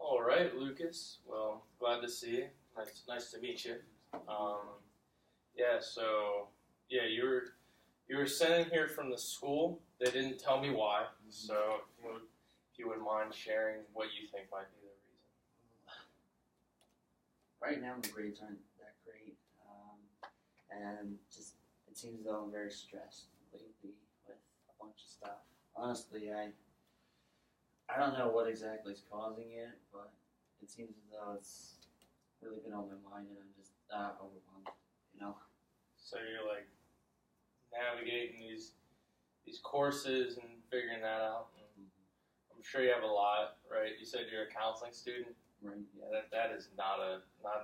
All right, Lucas. Well, glad to see you. Nice to meet you. Yeah. So, yeah, you were sent in here from the school. They didn't tell me why. So, if you wouldn't mind sharing what you think might be the reason. Right now, my grades aren't that great, and just it seems as though I'm very stressed lately with a bunch of stuff. Honestly, I don't know what exactly is causing it, but it seems as though it's really been on my mind, and I'm just overwhelmed. So you're like navigating these courses and figuring that out. And I'm sure you have a lot, right? You said you're a counseling student. Right. Yeah, that is not an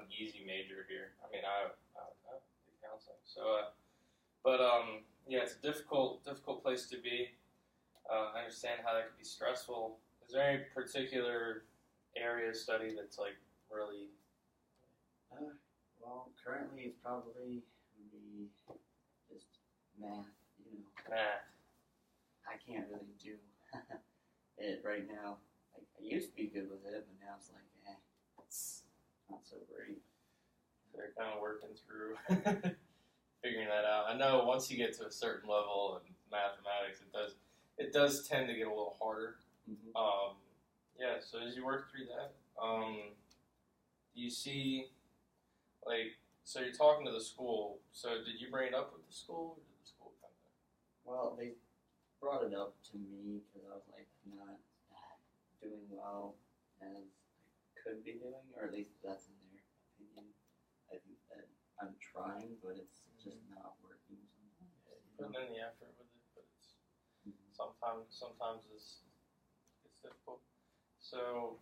easy major here. I mean, I do counseling, so yeah, it's a difficult place to be. I understand how that could be stressful. Is there any particular area of study that's like really? Well, currently it's probably be just math. Math. I can't really do it right now. Like, I used to be good with it, but now it's like, it's not so great. They're kind of working through figuring that out. I know once you get to a certain level in mathematics, it does tend to get a little harder. Mm-hmm. Yeah. So as you work through that, do you see so you're talking to the school. So did you bring it up with the school, or did the school kind of? Well, they brought it up to me because I was like not doing well as I could be doing, or at least that's in their opinion. I think that I'm trying, but it's just not working sometimes. Yeah, you're putting in the effort with it, but it's sometimes it's difficult. So,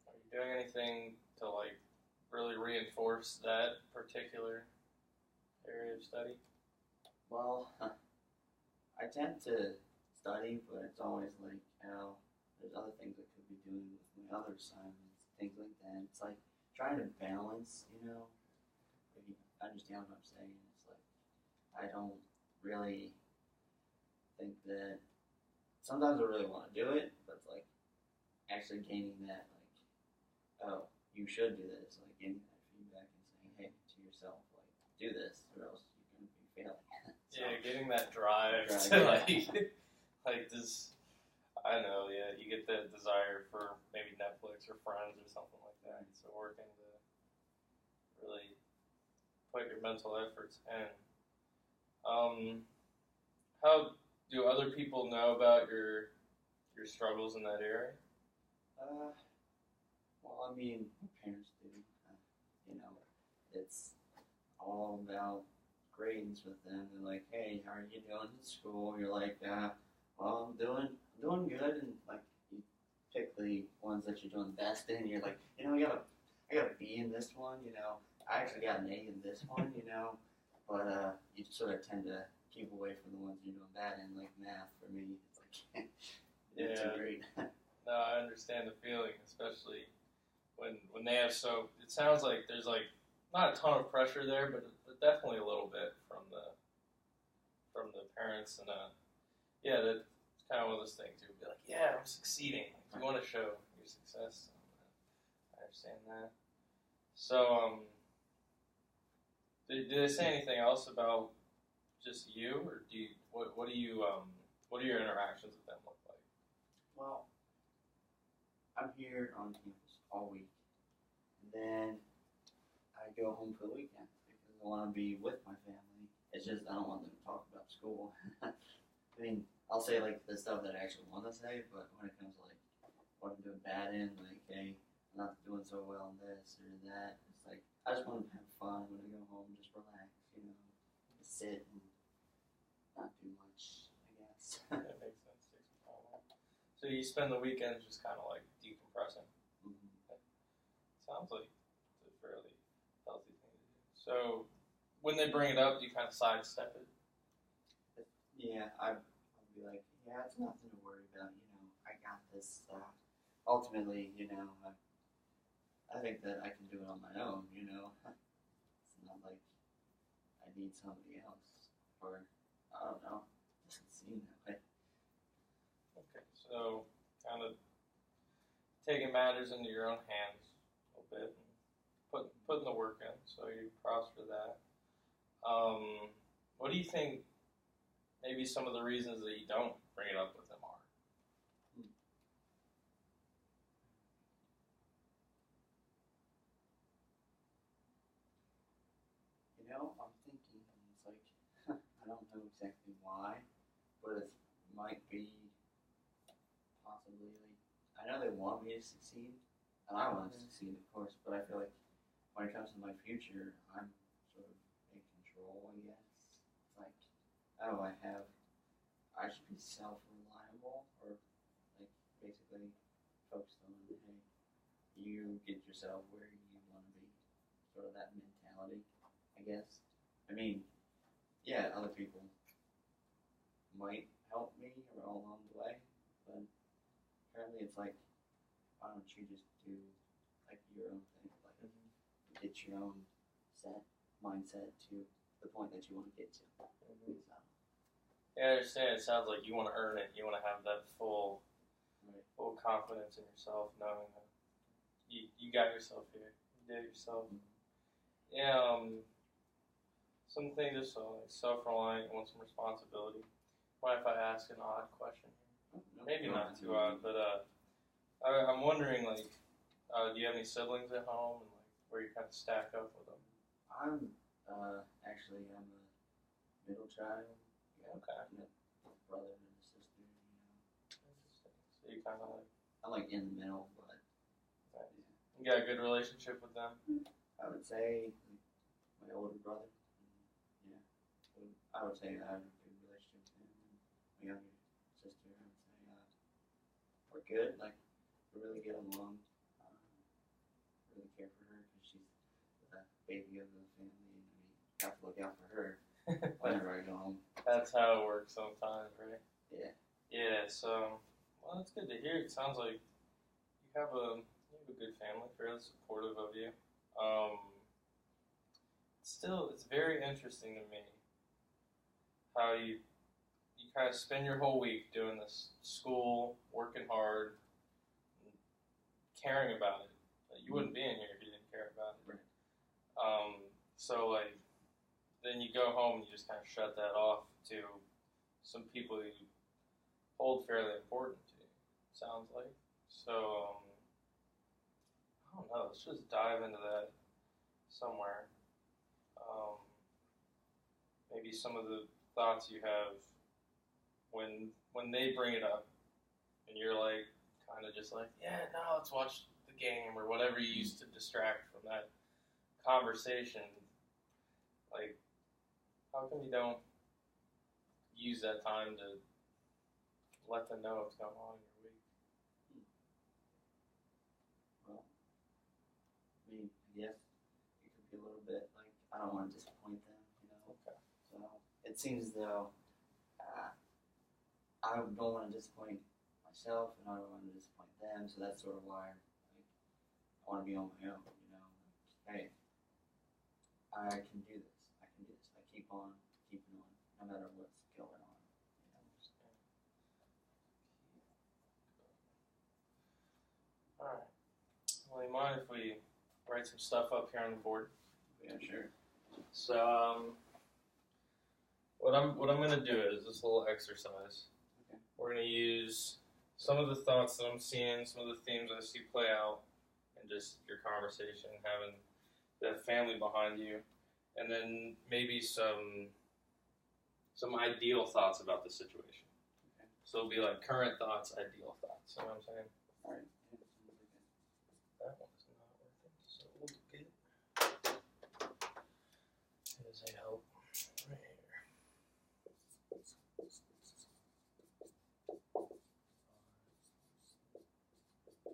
are you doing anything to really reinforce that particular area of study? Well, I tend to study, but it's always like, there's other things I could be doing with my other assignments, things like that. It's like trying to balance, if you understand what I'm saying. It's like, I don't really think that, sometimes I really want to do it, but it's like actually gaining that, oh, you should do this, like getting that feedback and saying, hey, to yourself, like, do this, or else you're going to be failing. So, yeah, getting that drive to this. I know, yeah, you get the desire for maybe Netflix or Friends or something like that. So working to really put your mental efforts in. How do other people know about your struggles in that area? Well, I mean, my parents do. It's all about grades with them. They're like, hey, how are you doing in school? You're like, well, I'm doing good, and like you pick the ones that you're doing best in. You're like, I got a B in this one. I actually got an A in this one. But you sort of tend to keep away from the ones you're doing bad in, like math. For me, it's like it's too great. No, I understand the feeling, especially when they have it sounds like there's not a ton of pressure there, but definitely a little bit from the parents, and yeah, that's kind of one of those things. You would be like, yeah, I'm succeeding. You want to show your success. I understand that. So, did they say anything else about just you, or what are your interactions with them look like? Well, I'm here on campus all week, and then I go home for the weekend because I want to be with my family. It's just I don't want them to talk about school. I mean, I'll say like the stuff that I actually want to say, but when it comes to like what I'm doing bad in, like, hey, I'm not doing so well in this or that, it's like I just want to have fun when I go home, just relax, just sit and not do much, I guess. That makes sense. Take some time off. So you spend the weekends just kind of like decompressing. Mm-hmm. Sounds like it's a fairly healthy thing to do. So when they bring it up, do you kind of sidestep it? Yeah, I'll be like, yeah, it's nothing to worry about. I got this. Ultimately, I think that I can do it on my own. It's not like I need somebody else, or I don't know. It doesn't seem that way. Okay, so kind of taking matters into your own hands a little bit and putting the work in. So you prosper that. What do you think? Maybe some of the reasons that you don't bring it up with them are. You know, I'm thinking, it's like, I don't know exactly why, but it might be possibly, like, I know they want me to succeed, and I want to succeed, of course, but I feel like when it comes to my future, I'm sort of in control, I guess. It's like, oh, I should be self-reliable, or, like, basically focused on, hey, you get yourself where you want to be, sort of that mentality, I guess. I mean, yeah, other people might help me along the way, but apparently it's like, why don't you just do like your own thing, like get your own mindset to the point that you want to get to. So, Yeah, I understand. It sounds like you want to earn it. You want to have that full confidence in yourself, knowing that you got yourself here. You did it yourself. Yeah, something just like self-reliant, want some responsibility. Mind if I ask an odd question? Maybe not too odd, but I'm wondering, like, do you have any siblings at home, and like where you kind of stack up with them? I'm actually I'm a middle child. Okay. A brother and a sister. Interesting. So you kind of like. I'm like in the middle, but. Right. Yeah. You got a good relationship with them? I would say my older brother. Yeah. I would say I have a good relationship with him. And my younger sister, I would say we're good. Like we really get along. Really care for her because she's the baby of the family, and we have to look out for her whenever I go home. That's how it works sometimes, right? Yeah. Yeah. So, well, that's good to hear. It sounds like you have a good family, fairly supportive of you. Still, it's very interesting to me how you kind of spend your whole week doing this school, working hard, caring about it. You wouldn't be in here if you didn't care about it. Right. So like, then you go home and you just kind of shut that off to some people you hold fairly important to you, sounds like. So, I don't know, let's just dive into that somewhere. Maybe some of the thoughts you have when they bring it up and you're like, kind of just like, yeah, no, let's watch the game or whatever you used to distract from that conversation. Like, how come you don't use that time to let them know what's going on in your week? Well, I mean, I guess it could be a little bit like, I don't want to disappoint them, you know? Okay. So it seems as though I don't want to disappoint myself, and I don't want to disappoint them, so that's sort of why I want to be on my own, you know? Like, hey, I can do this. I keep on keeping on, no matter what's going on. You know? All right. Well, you mind if we write some stuff up here on the board? Yeah, sure. So, what I'm going to do is this little exercise. Okay. We're going to use some of the thoughts that I'm seeing, some of the themes I see play out in just your conversation, having the family behind you, and then maybe some ideal thoughts about the situation. Okay. So it'll be like current thoughts, ideal thoughts. You know what I'm saying? All right. That one is not working, so we'll get it. Here's a help right here.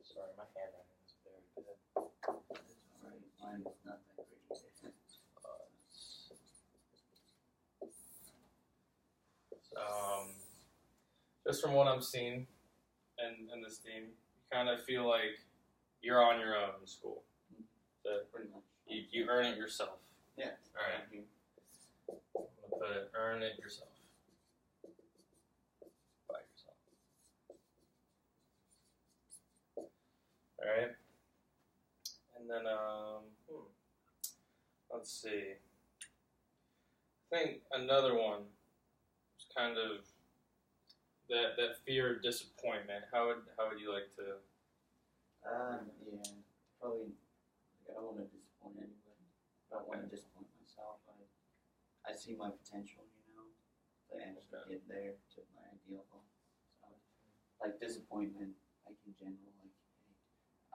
Sorry, my handwriting is very good. It's all right. Mine is not that great. Just from what I'm seeing in this theme, you kind of feel like you're on your own in school. That Pretty much. you earn it yourself. Yeah. All right. I'm gonna put it, earn it yourself. By yourself. let's see. I think another one is kind of that fear of disappointment. How would you like to? Yeah, probably. I don't want to disappoint anybody. I don't want to disappoint myself. I see my potential, to actually get there to my ideal goal. So, like disappointment, like in general, like, hey,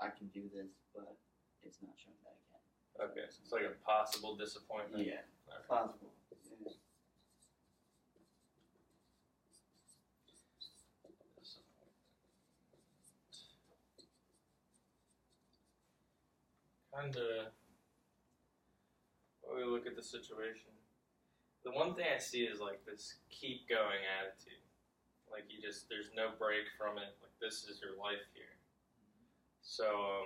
I can do this, but it's not showing that I can. Okay, so it's like a possible disappointment. Yeah, okay. possible. Yeah. Kind of, when we look at the situation, the one thing I see is like this keep going attitude. Like there's no break from it. Like this is your life here. So,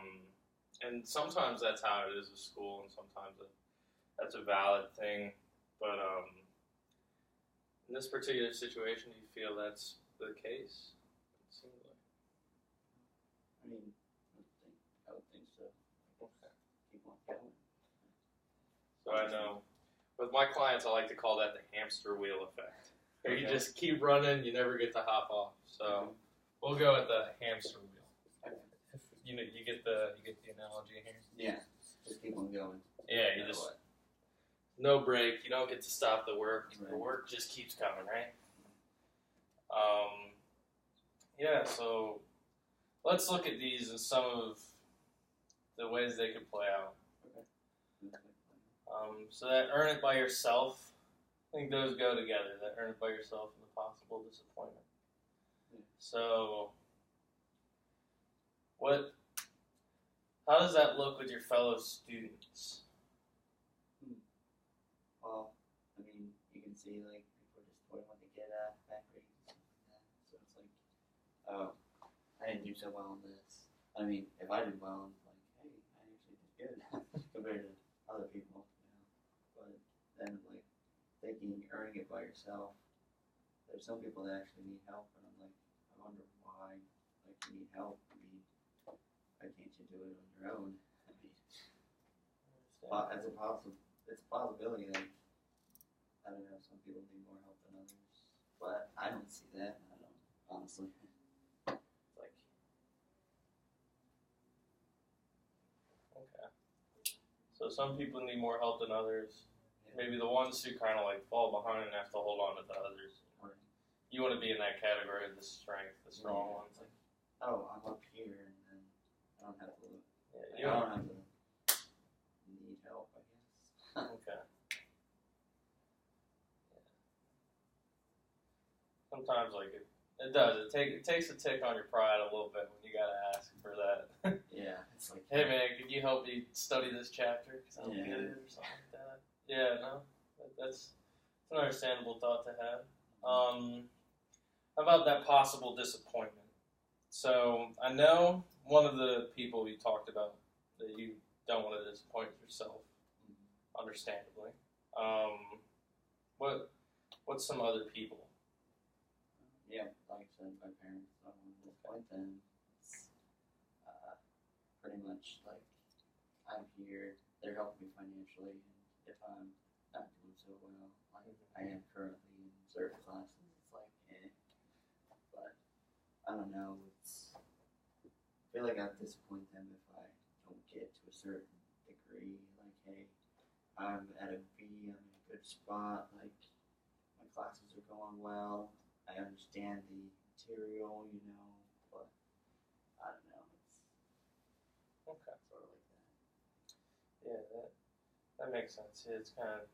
and sometimes that's how it is with school, and sometimes that's a valid thing. But in this particular situation, do you feel that's the case? It seems like. I mean, I would think so. Okay. Keep on going. So I know, with my clients, I like to call that the hamster wheel effect. Where you just keep running, you never get to hop off. So we'll go with the hamster wheel. Okay. If, you get the analogy here. Yeah, just keep on going. Yeah, you just no break. You don't get to stop the work. Right. The work just keeps coming, right? Yeah. So let's look at these and some of the ways they could play out. Okay. So that earn it by yourself. I think those go together. That earn it by yourself and the possible disappointment. Yeah. So, how does that look with your fellow students? Well, I mean, you can see like people are disappointed when they get back grades and stuff like that. So it's like, oh, I didn't do so well on this. I mean, if I did well, I'm like, hey, I actually did good compared to other people, But then like thinking earning it by yourself, there's some people that actually need help, and I'm like, I wonder why. Like, you need help. I mean, why can't you do it on your own? I mean, it's a possibility that, I don't know, some people need more help than others, but I don't see that. I don't, honestly. It's like, okay. So some people need more help than others. Maybe the ones who kind of like fall behind and have to hold on to the others. right. You want to be in that category of the strength, the strong ones. Like, oh, I'm up here, and then I don't have to look. yeah, I don't have to need help, I guess. Okay. Yeah. Sometimes, like it does. It takes a tick on your pride a little bit when you gotta ask for that. Yeah, it's like, hey man, could you help me study this chapter? Because I don't get it or something like that. Yeah, no, that's an understandable thought to have. How about that possible disappointment? So I know one of the people you talked about that you don't want to disappoint yourself, understandably. What's some other people? Yeah, like I said, my parents, I don't want to disappoint them. It's pretty much like, I'm here, they're helping me financially, and if I'm not doing so well, like I am currently in certain classes, it's like, but I don't know, I feel like I'd disappoint them if I don't get to a certain degree, like, hey, I'm at a B, I'm in a good spot, like, my classes are going well, I understand the material, but I don't know, it's Okay. sort of like that. Yeah, that makes sense. It's kind of,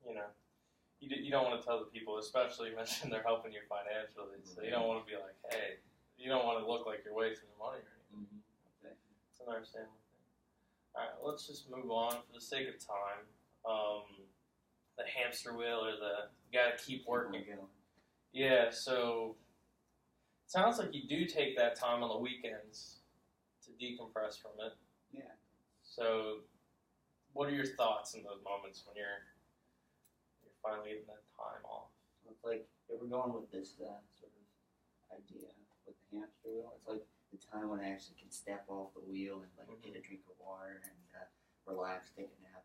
you don't want to tell the people, especially you mentioned they're helping you financially, so you don't want to be like, hey, you don't want to look like you're wasting your money or anything. Mm-hmm. Okay. It's an understandable thing. All right, let's just move on for the sake of time. The hamster wheel, or you gotta keep working. Yeah, so it sounds like you do take that time on the weekends to decompress from it. Yeah. So, what are your thoughts in those moments when you're finally getting that time off? It's like, if we're going with this sort of idea with the hamster wheel, it's like the time when I actually can step off the wheel and like get a drink of water and relax, take a nap.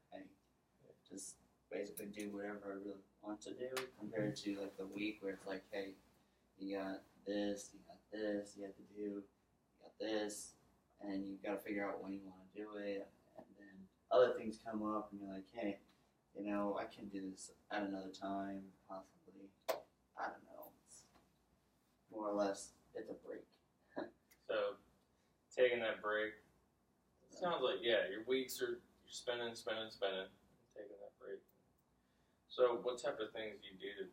just basically do whatever I really want to do, compared to like the week where it's like, hey, you got this, you got this, you have to do, you got this, and you got to figure out when you want to do it, and then other things come up, and you're like, hey, you know, I can do this at another time, possibly. I don't know. It's more or less, it's a break. So, taking that break, it sounds like, yeah, your weeks are, you're spending, taking that break. So, what type of things do you do to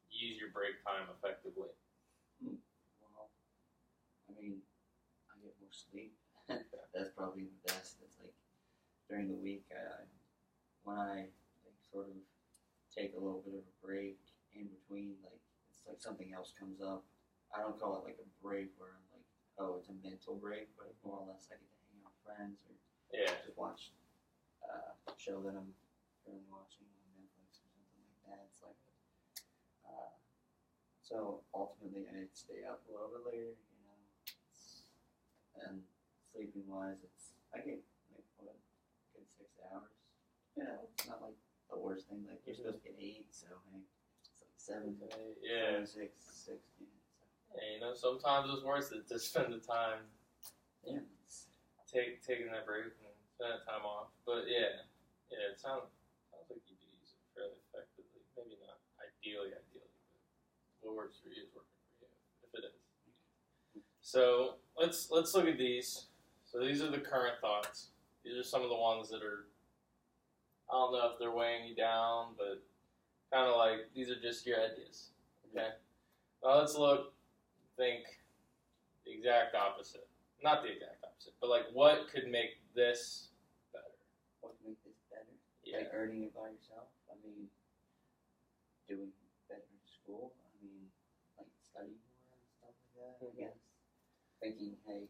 use your break time effectively? Well, I mean, I get more sleep. That's probably the best. It's like during the week, when I like, sort of take a little bit of a break in between, like it's like something else comes up. I don't call it like a break where I'm like, oh, it's a mental break, but more or less I get to hang out with friends or just watch a show that I'm currently watching on Netflix or something like that. It's like, so ultimately I'd stay up a little bit later, you know, and sleeping wise, I get like what, a good 6 hours. You know, it's not like the worst thing. Like you're supposed to get 8, so hey, it's like 7, 7, 6, 6. Yeah. And, you know, sometimes it's worth it to spend the time taking that break and spend that time off. But yeah, it sounds like you do use it fairly effectively. Maybe not ideally, but what works for you is working for you, if it is. So let's look at these. So these are the current thoughts. These are some of the ones that are, I don't know if they're weighing you down, but kind of like these are just your ideas. Okay. Now let's think the exact opposite. Not the exact opposite, but like what could make this better? What could make this better? Yeah. Like earning it by yourself. I mean, doing better in school. I mean, like studying more and stuff like that. I guess. Thinking, hey,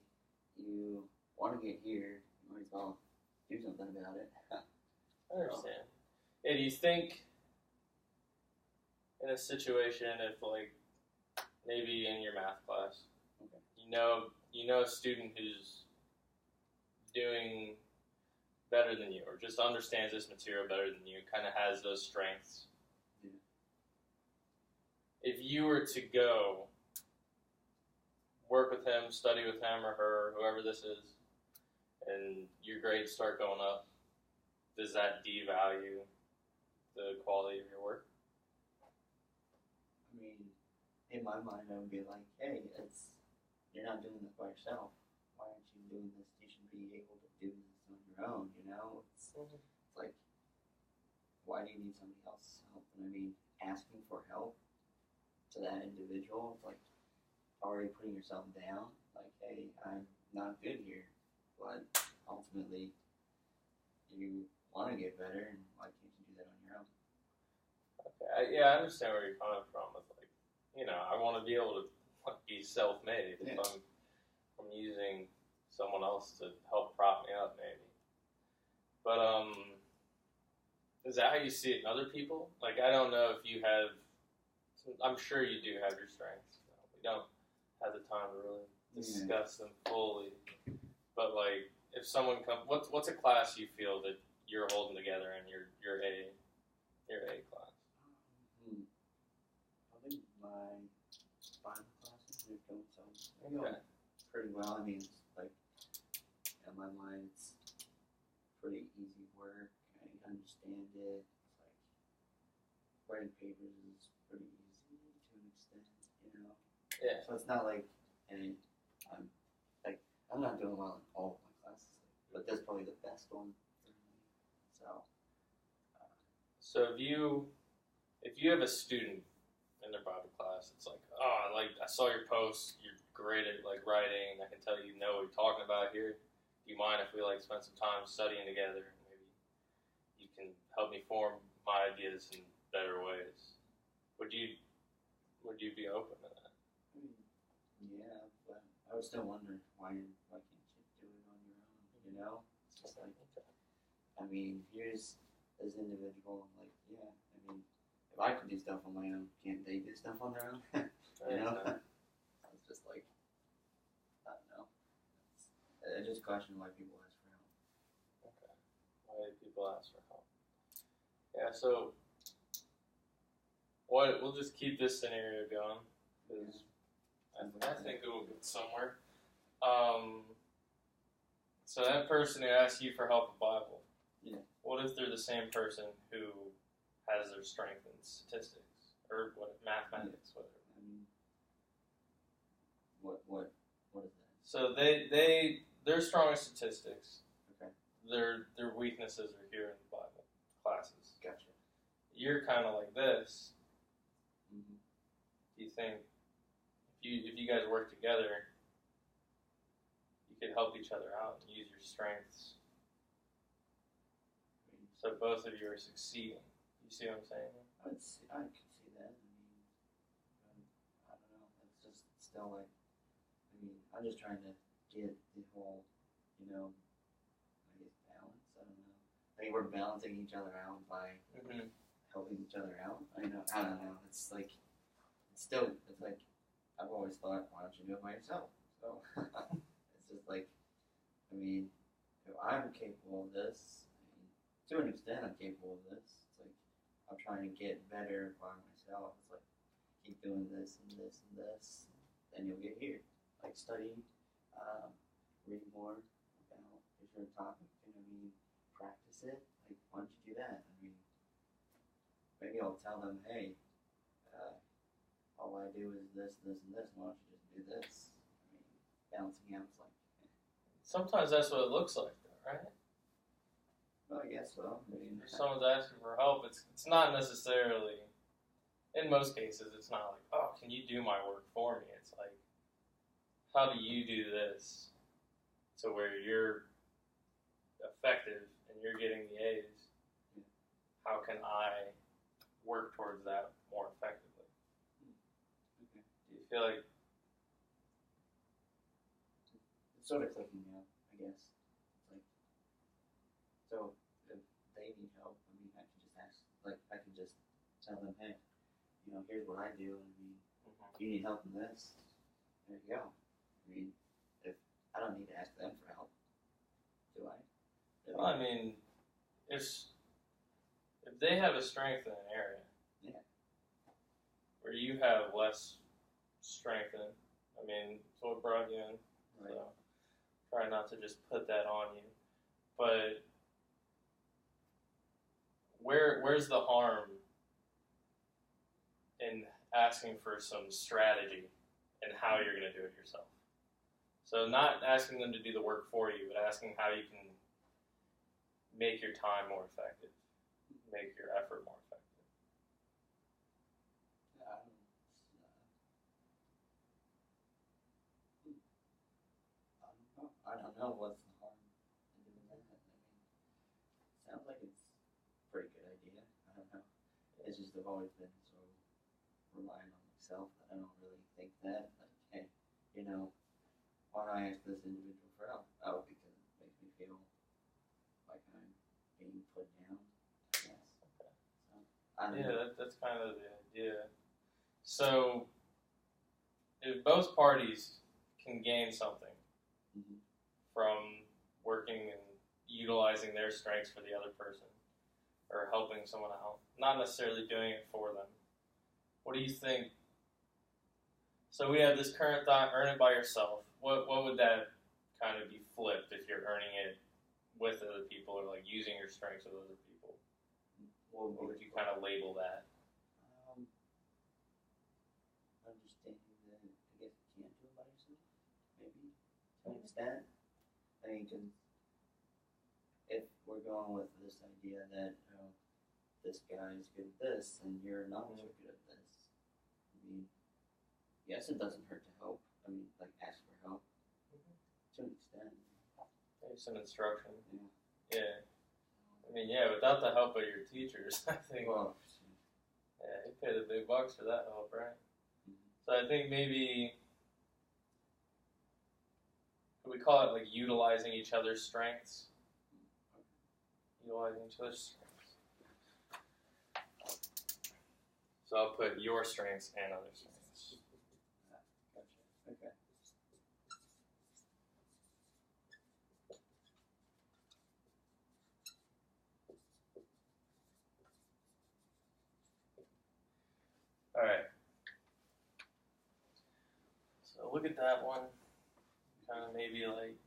you want to get here, you might as well do something about it. I understand. Yeah, do you think in a situation if like maybe in your math class, you know a student who's doing better than you, or just understands this material better than you, kind of has those strengths. Yeah. If you were to go work with him, study with him or her, whoever this is, and your grades start going up, does that devalue the quality of your work? I mean, in my mind, I would be like, hey, you're not doing this by yourself. Why aren't you doing this? You should be able to do this on your own, you know? It's like, why do you need somebody else's help? And I mean, asking for help to that individual, it's like already putting yourself down. Like, hey, I'm not good here. But ultimately, you want to get better, and why can't you do that on your own? Okay, I understand where you're coming from. With like, you know, I want to be able to be self-made if I'm using someone else to help prop me up, maybe. But is that how you see it in other people? Like, I don't know if you have. I'm sure you do have your strengths. We don't have the time to really discuss them fully. But like, if someone comes, what's a class you feel that you're holding together in your A class? I think my final classes are going pretty well. I mean, it's like in my mind, it's pretty easy work. I understand it. It's like writing papers is pretty easy to an extent, you know. Yeah. So it's not like I'm not doing well in all of my classes, but that's probably the best one for me. So if you have a student in their Bible class, it's like, oh, I saw your post, you're great at like writing, I can tell you know what you're talking about here. Do you mind if we like spend some time studying together? Maybe you can help me form my ideas in better ways. Would you be open to that? Yeah, but I would still wonder why can't you do it on your own? You know, it's just like, I mean, here's this individual. Like, yeah, I mean, if I could do stuff on my own, can't they do stuff on their own? You know, it's just like, I don't know. I just question why people ask for help. Okay, why Why do people ask for help? Yeah, so we'll just keep this scenario going because I think it will get somewhere. So that person who asks you for help with Bible, Yeah. what if they're the same person who has their strength in statistics or mathematics, whatever? I mean, what is that? So they're strong in statistics. Okay. Their weaknesses are here in the Bible classes. Gotcha. You're kind of like this. Mm-hmm. Do you think if you guys work together, you could help each other out and use your strengths? So both of you are succeeding. You see what I'm saying? I could see that. I don't know. It's just still like, I'm just trying to get the whole, I guess balance. I don't know. I think we're balancing each other out by helping each other out. I don't know. It's like, it's like, I've always thought, why don't you do it by yourself? So it's just like, if I'm capable of this, to an extent I'm capable of this. It's like, I'm trying to get better by myself. It's like, keep doing this and this and this, then you'll get here. Like study, read more about a certain topic, practice it. Like, why don't you do that? Maybe I'll tell them, hey, all I do is this, this, and this. Why don't you just do this? Balancing out is like. Sometimes that's what it looks like, though, right? Well, I guess so. If someone's asking for help, it's not necessarily. In most cases, it's not like, oh, can you do my work for me? It's like, how do you do this to where you're effective and you're getting the A's? How can I work towards that more effectively? Okay. Do you feel like it's sort of clicking now, I guess. It's like, so if they need help, I can just ask, like, I can just tell them, hey, here's what I do. If you need help in this, there you go. If I don't need to ask them for help, do I? Well, if they have a strength in an area, where you have less strength in, it's what brought you in. Right. So try not to just put that on you. But where's the harm in asking for some strategy and how you're going to do it yourself? So not asking them to do the work for you, but asking how you can make your time more effective, make your effort more effective. I don't know what's the harm in doing that. Sounds like it's a pretty good idea. I don't know. It's just I've always been so reliant on myself that I don't really think that. Like, hey, why do I ask this individual for help? Oh, because it makes me feel like I'm being put down, I guess. Okay. So, I don't know. That's kind of the idea. So if both parties can gain something from working and utilizing their strengths for the other person or helping someone out, not necessarily doing it for them, what do you think? So we have this current thought, earn it by yourself. What would that kind of be flipped if you're earning it with other people or like using your strengths with other people? What would you kind of label that? Understanding that I guess you can't do it by yourself, maybe to an extent. Because if we're going with this idea that this guy is good at this and you're not so good at this, yes, it doesn't hurt to help. Like ask for help to an extent. Maybe some instruction. Yeah. Without the help of your teachers, I think. Well, you pay the big bucks for that help, right? So I think maybe we call it like utilizing each other's strengths. Utilizing each other's strengths. So I'll put your strengths and other strengths. Gotcha. Okay. look at that one. Kind of maybe like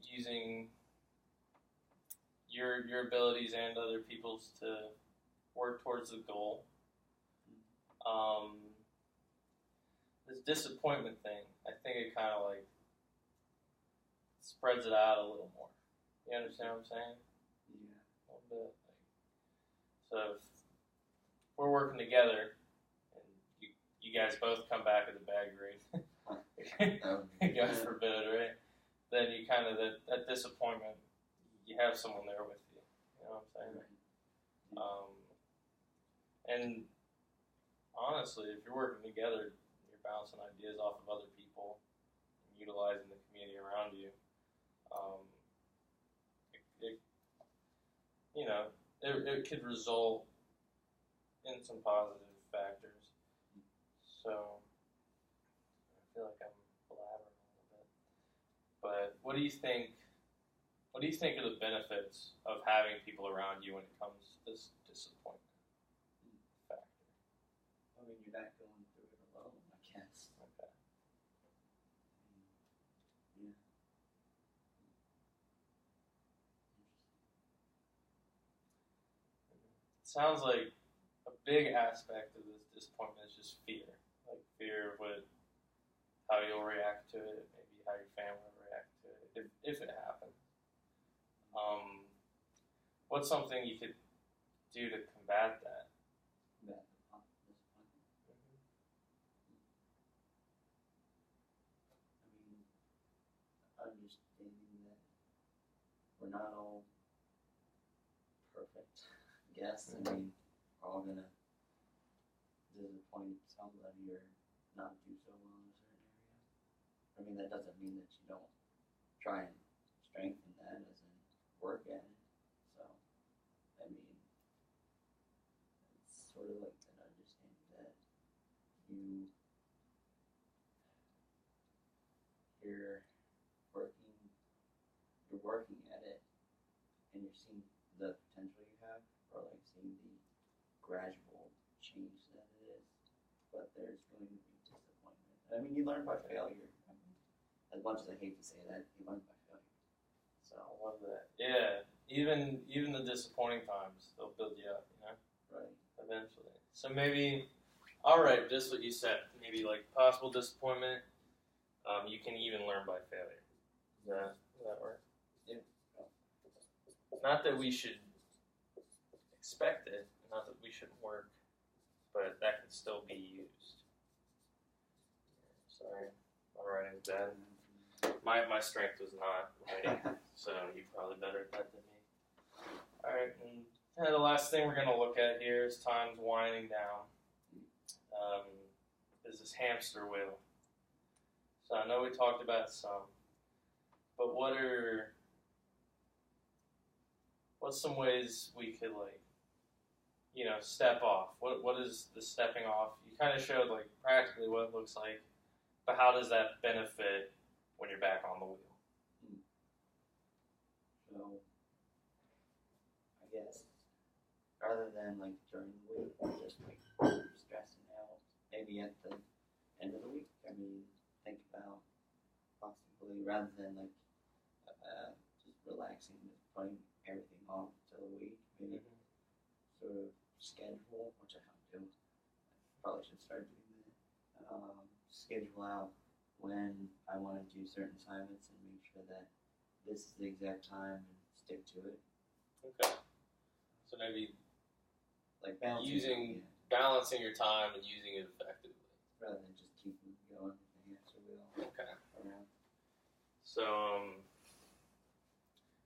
using your abilities and other people's to work towards the goal. This disappointment thing, I think it kind of like spreads it out a little more. You understand what I'm saying? Yeah. A little bit. So if we're working together and you guys both come back with a bad grade, God forbid, right? Then you kind of, that disappointment, you have someone there with you. You know what I'm saying? And honestly, if you're working together, you're bouncing ideas off of other people and utilizing the community around you. It could result in some positive factors. So I feel like I'm blabbering a little bit. But what do you think are the benefits of having people around you when it comes to this disappointment factor? I mean, you're not going through it alone, I guess. Okay. Yeah. It sounds like a big aspect of this disappointment is just fear. Like fear of how you'll react to it, maybe how your family will react to it, if it happens. What's something you could do to combat that? Combat the disappointment. I mean, understanding that we're not all perfect, I guess. I mean, we're all gonna disappoint somebody or not do so well in a certain area. I mean, that doesn't mean that you don't try and strengthen that as in work at it. So, I mean, it's sort of like that understanding that you're working at it and you're seeing the potential you have, or like seeing the gradual change that it is, but there's going to be disappointment. I mean, you learn by failure. I mean, as much as I hate to say that, you learn by failure. So I love that. Yeah, even the disappointing times, they'll build you up, right. Eventually. So maybe, all right, just what you said. Maybe like possible disappointment. You can even learn by failure. Does that work? Yeah. Not that we should expect it, not that we shouldn't work, but that can still be used. Sorry, my writing's bad. My strength was not writing, so you're probably better at that than me. All right, and the last thing we're going to look at here is time's winding down. Is this hamster wheel. So I know we talked about some, but what's some ways we could step off? What is the stepping off? You kind of showed like practically what it looks like, but how does that benefit when you're back on the wheel? So, I guess rather than like during the week, just like stressing out, maybe at the end of the week. I mean, think about possibly rather than like just relaxing, just putting everything off to the week. Maybe sort of schedule, which I have to do. I probably should start doing that. Schedule out when I want to do certain assignments and make sure that this is the exact time and stick to it. Okay. So maybe like balancing your time and using it effectively. Rather than just keeping going with the hamster wheel. Okay. Around. So,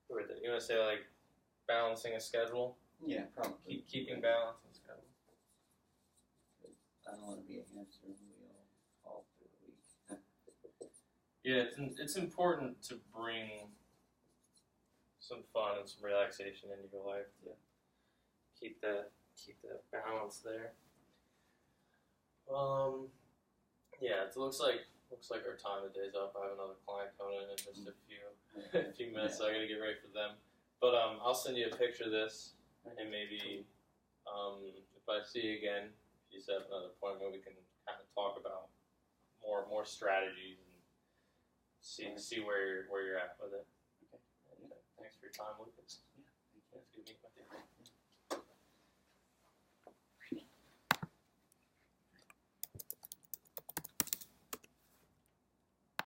you want to say like balancing a schedule? Yeah, probably. Keeping balance in schedule. I don't want to be a hamster wheel all through the week. Yeah, it's important to bring some fun and some relaxation into your life to keep that balance there. Yeah, it looks like our time of day's up. I have another client coming in just a few minutes, so I got to get ready for them. But I'll send you a picture of this, and maybe if I see you again, if you set up another appointment, we can kind of talk about more strategies and see where you're at with it. Okay. And, thanks for your time, Lucas. Yeah. Thank you. It's good meeting with you.